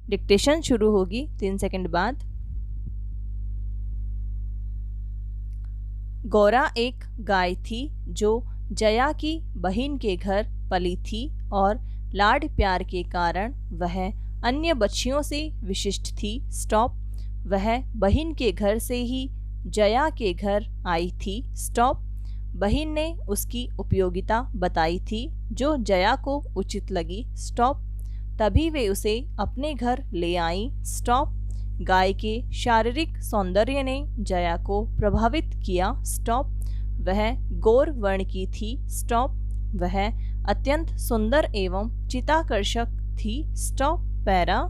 Dictation शुरू होगी 3 second बाद। गौरा एक गाय थी जो जया की बहन के घर पली थी और लाड प्यार के कारण वह अन्य बच्चियों से विशिष्ट थी। स्टॉप। वह बहन के घर से ही जया के घर आई थी। स्टॉप। बहन ने उसकी उपयोगिता बताई थी जो जया को उचित लगी। स्टॉप। तभी वे उसे अपने घर ले आई। स्टॉप। गाय के शारीरिक सौंदर्य ने जया को प्रभावित किया। स्टॉप। वह गौर वर्ण की थी। स्टॉप। वह अत्यंत सुंदर एवं चित्ताकर्षक थी। स्टॉप। पैरा।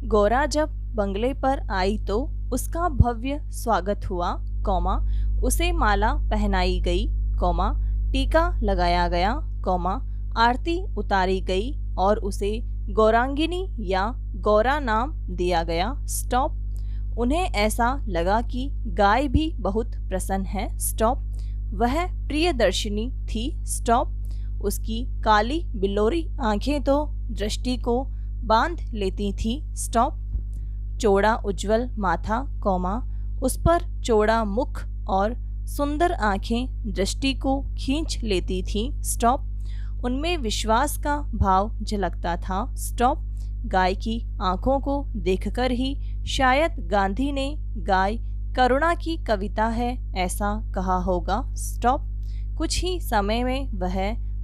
गौरा जब बंगले पर आई तो उसका भव्य स्वागत हुआ, कौमा, उसे माला पहनाई गई, कौमा, टीका लगाया गया, कौमा, आरती उतारी गई और उसे गौरांगिनी या गौरा नाम दिया गया। स्टॉप। उन्हें ऐसा लगा कि गाय भी बहुत प्रसन्न है। स्टॉप। वह प्रियदर्शिनी थी। स्टॉप। उसकी काली बिल्लोरी आंखें तो दृष्टि को बांध लेती थी। स्टॉप। चौड़ा उज्जवल माथा, कौमा, उस पर चौड़ा मुख और सुंदर आंखें दृष्टि को खींच लेती थीं। स्टॉप। उनमें विश्वास का भाव झलकता था। स्टॉप। गाय की आंखों को देखकर ही शायद गांधी ने गाय करुणा की कविता है ऐसा कहा होगा। स्टॉप। कुछ ही समय में वह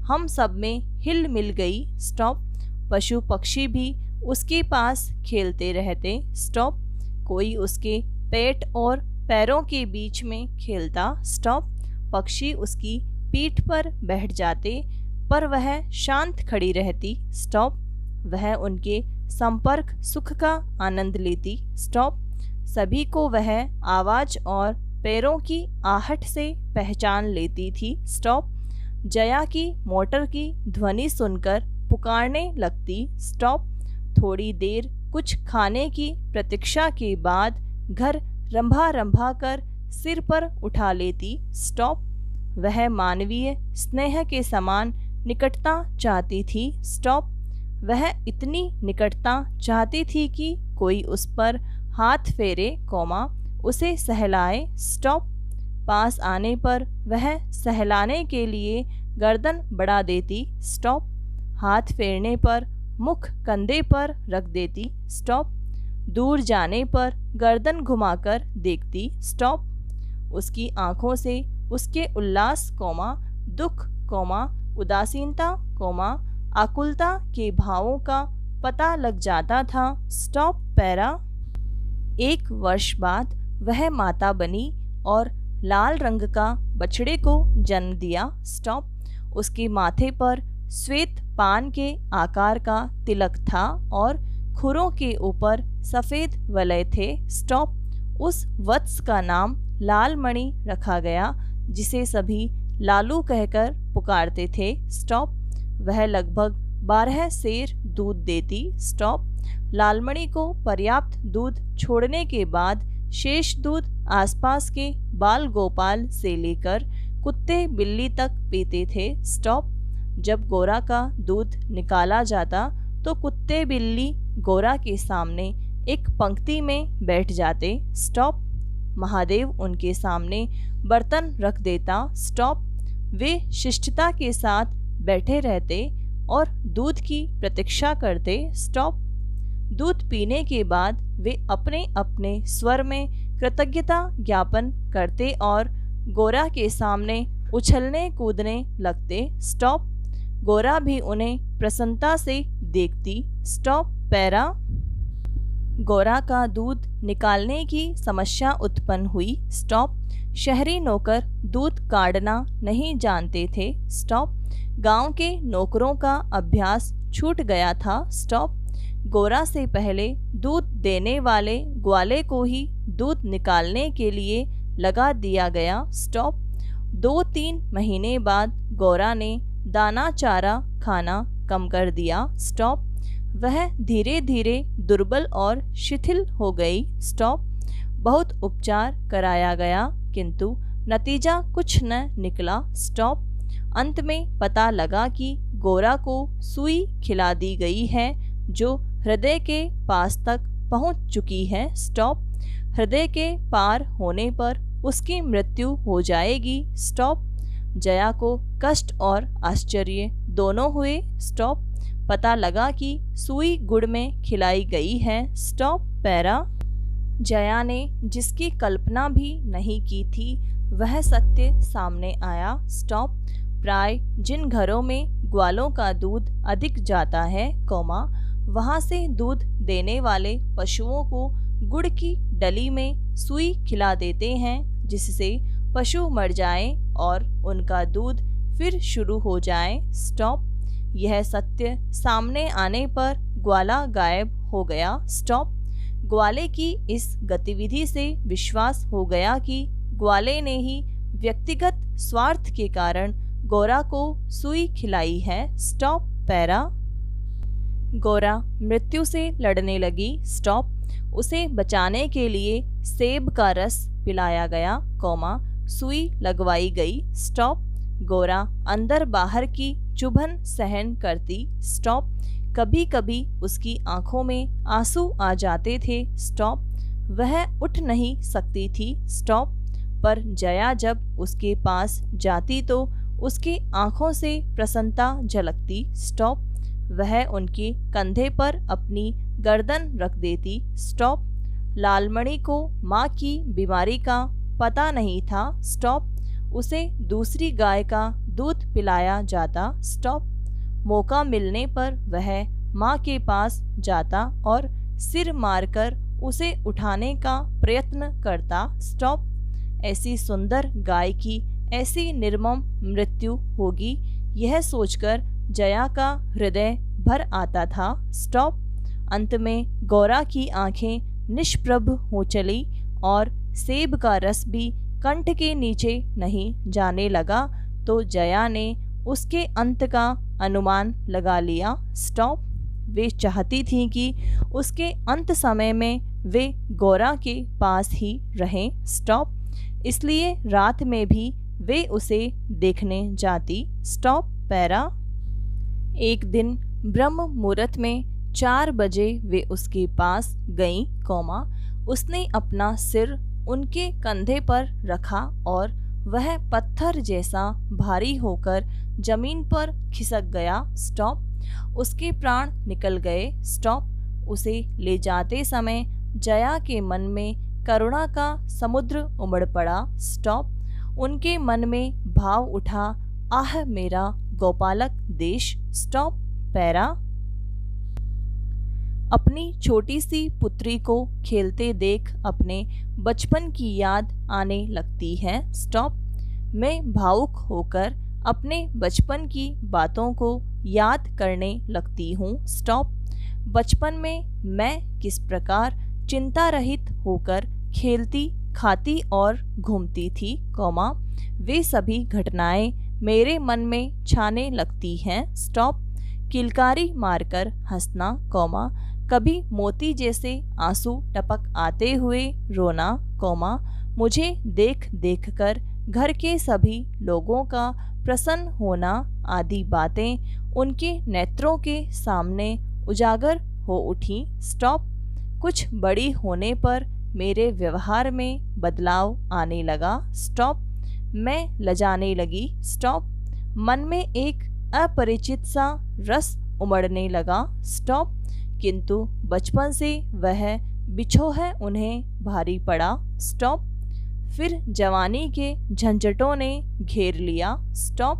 हम सब में हिल मिल गई। स्टॉप। पशु पक्षी भी उसके पास खेलते रहते। स्टॉप। कोई उसके पेट और पैरों के बीच में खेलता। स्टॉप। पक्षी उसकी पीठ पर बैठ जाते पर वह शांत खड़ी रहती। स्टॉप। वह उनके संपर्क सुख का आनंद लेती। स्टॉप। सभी को वह आवाज और पैरों की आहट से पहचान लेती थी। स्टॉप। जया की मोटर की ध्वनि सुनकर पुकारने लगती। स्टॉप। थोड़ी देर कुछ खाने की प्रतीक्षा के बाद घर रंभा रंभा कर सिर पर उठा लेती। स्टॉप। वह मानवीय स्नेह के समान निकटता चाहती थी। स्टॉप। वह इतनी निकटता चाहती थी कि कोई उस पर हाथ फेरे, कौमा, उसे सहलाए। स्टॉप। पास आने पर वह सहलाने के लिए गर्दन बढ़ा देती। स्टॉप। हाथ फेरने पर मुख कंधे पर रख देती। स्टॉप। दूर जाने पर गर्दन घुमाकर देखती। स्टॉप। उसकी आंखों से उसके उल्लास, कौमा, दुख, कौमा, उदासीनता, कौमा, आकुलता के भावों का पता लग जाता था। स्टॉप। पैरा। 1 वर्ष बाद वह माता बनी और लाल रंग का बछड़े को जन्म दिया। स्टॉप। उसके माथे पर श्वेत पान के आकार का तिलक था और खुरों के ऊपर सफेद वलय थे। स्टॉप। उस वत्स का नाम लालमणि रखा गया जिसे सभी लालू कहकर पुकारते थे। स्टॉप। वह लगभग 12 सेर दूध देती। स्टॉप। लालमणि को पर्याप्त दूध छोड़ने के बाद शेष दूध आसपास के बाल गोपाल से लेकर कुत्ते बिल्ली तक पीते थे। स्टॉप। जब गोरा का दूध निकाला जाता तो कुत्ते बिल्ली गोरा के सामने एक पंक्ति में बैठ जाते। स्टॉप। महादेव उनके सामने बर्तन रख देता। स्टॉप। वे शिष्टता के साथ बैठे रहते और दूध की प्रतीक्षा करते। स्टॉप। दूध पीने के बाद वे अपने अपने स्वर में कृतज्ञता ज्ञापन करते और गोरा के सामने उछलने कूदने लगते। स्टॉप। गोरा भी उन्हें प्रसन्नता से देखती। स्टॉप। पैरा। गोरा का दूध निकालने की समस्या उत्पन्न हुई। स्टॉप। शहरी नौकर दूध काढ़ना नहीं जानते थे। स्टॉप। गांव के नौकरों का अभ्यास छूट गया था। स्टॉप। गोरा से पहले दूध देने वाले ग्वाले को ही दूध निकालने के लिए लगा दिया गया। स्टॉप। 2-3 महीने बाद गोरा ने दाना चारा खाना कम कर दिया। स्टॉप। वह धीरे धीरे दुर्बल और शिथिल हो गई। स्टॉप। बहुत उपचार कराया गया किंतु नतीजा कुछ न निकला। स्टॉप। अंत में पता लगा कि गोरा को सुई खिला दी गई है जो हृदय के पास तक पहुंच चुकी है। स्टॉप। हृदय के पार होने पर उसकी मृत्यु हो जाएगी। स्टॉप। जया को कष्ट और आश्चर्य दोनों हुए। स्टॉप। पता लगा कि सुई गुड़ में खिलाई गई है। स्टॉप। पैरा। जया ने जिसकी कल्पना भी नहीं की थी वह सत्य सामने आया। स्टॉप। प्राय जिन घरों में ग्वालों का दूध अधिक जाता है, वहाँ से दूध देने वाले पशुओं को गुड़ की डली में सुई खिला देते हैं, जिससे पशु मर जाएं और उनका दूध फिर शुरू हो जाए। स्टॉप। यह सत्य सामने आने पर ग्वाला गायब हो गया। स्टॉप। ग्वाले की इस गतिविधि से विश्वास हो गया कि ग्वाले ने ही व्यक्तिगत स्वार्थ के कारण गोरा को सुई खिलाई है। स्टॉप। पैरा। गोरा मृत्यु से लड़ने लगी। स्टॉप। उसे बचाने के लिए सेब का रस पिलाया गया, सुई लगवाई गई। स्टॉप। गोरा अंदर बाहर की चुभन सहन करती। स्टॉप। कभी कभी उसकी आंखों में आंसू आ जाते थे। स्टॉप। वह उठ नहीं सकती थी। स्टॉप। पर जया जब उसके पास जाती तो उसकी आंखों से प्रसन्नता झलकती। स्टॉप। वह उनके कंधे पर अपनी गर्दन रख देती। स्टॉप। लालमणि को माँ की बीमारी का पता नहीं था। स्टॉप। उसे दूसरी गाय का दूध पिलाया जाता। स्टॉप। मौका मिलने पर वह माँ के पास जाता और सिर मारकर उसे उठाने का प्रयत्न करता। स्टॉप। ऐसी सुंदर गाय की ऐसी निर्मम मृत्यु होगी, यह सोचकर जया का हृदय भर आता था। स्टॉप। अंत में गौरा की आंखें निष्प्रभ हो चली और सेब का रस भी कंठ के नीचे नहीं जाने लगा तो जया ने उसके अंत का अनुमान लगा लिया। स्टॉप। वे चाहती थीं कि उसके अंत समय में वे गौरा के पास ही रहें। स्टॉप। इसलिए रात में भी वे उसे देखने जाती। स्टॉप। पैरा। एक दिन ब्रह्म मुहूर्त में 4 बजे वे उसके पास गईं, उसने अपना सिर उनके कंधे पर रखा और वह पत्थर जैसा भारी होकर जमीन पर खिसक गया। स्टॉप। उसके प्राण निकल गए। स्टॉप। उसे ले जाते समय जया के मन में करुणा का समुद्र उमड़ पड़ा। स्टॉप। उनके मन में भाव उठा, आह मेरा गोपालक देश। स्टॉप। पैरा। अपनी छोटी सी पुत्री को खेलते देख अपने बचपन की याद आने लगती है। स्टॉप। मैं भावुक होकर अपने बचपन की बातों को याद करने लगती हूँ। स्टॉप। बचपन में मैं किस प्रकार चिंता रहित होकर खेलती, खाती और घूमती थी, वे सभी घटनाएं मेरे मन में छाने लगती हैं। स्टॉप। किलकारी मारकर हंसना, कभी मोती जैसे आंसू टपक आते हुए रोना, मुझे देख देख कर घर के सभी लोगों का प्रसन्न होना आदि बातें उनके नेत्रों के सामने उजागर हो उठी। स्टॉप। कुछ बड़ी होने पर मेरे व्यवहार में बदलाव आने लगा। स्टॉप। मैं लजाने लगी। स्टॉप। मन में एक अपरिचित सा रस उमड़ने लगा। स्टॉप। किंतु बचपन से वह बिछोह उन्हें भारी पड़ा। स्टॉप। फिर जवानी के झंझटों ने घेर लिया। स्टॉप।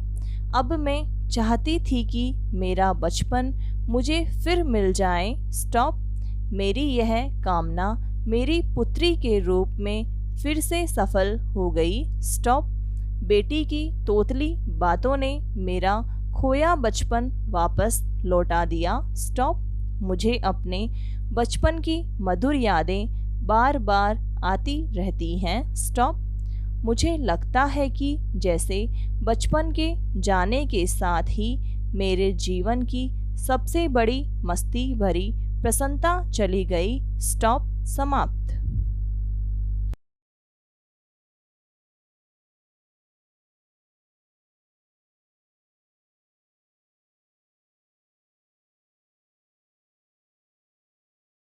अब मैं चाहती थी कि मेरा बचपन मुझे फिर मिल जाए। स्टॉप। मेरी यह कामना मेरी पुत्री के रूप में फिर से सफल हो गई। स्टॉप। बेटी की तोतली बातों ने मेरा खोया बचपन वापस लौटा दिया। स्टॉप। मुझे अपने बचपन की मधुर यादें बार बार आती रहती हैं। स्टॉप। मुझे लगता है कि जैसे बचपन के जाने के साथ ही मेरे जीवन की सबसे बड़ी मस्ती भरी प्रसन्नता चली गई। स्टॉप। समाप्त।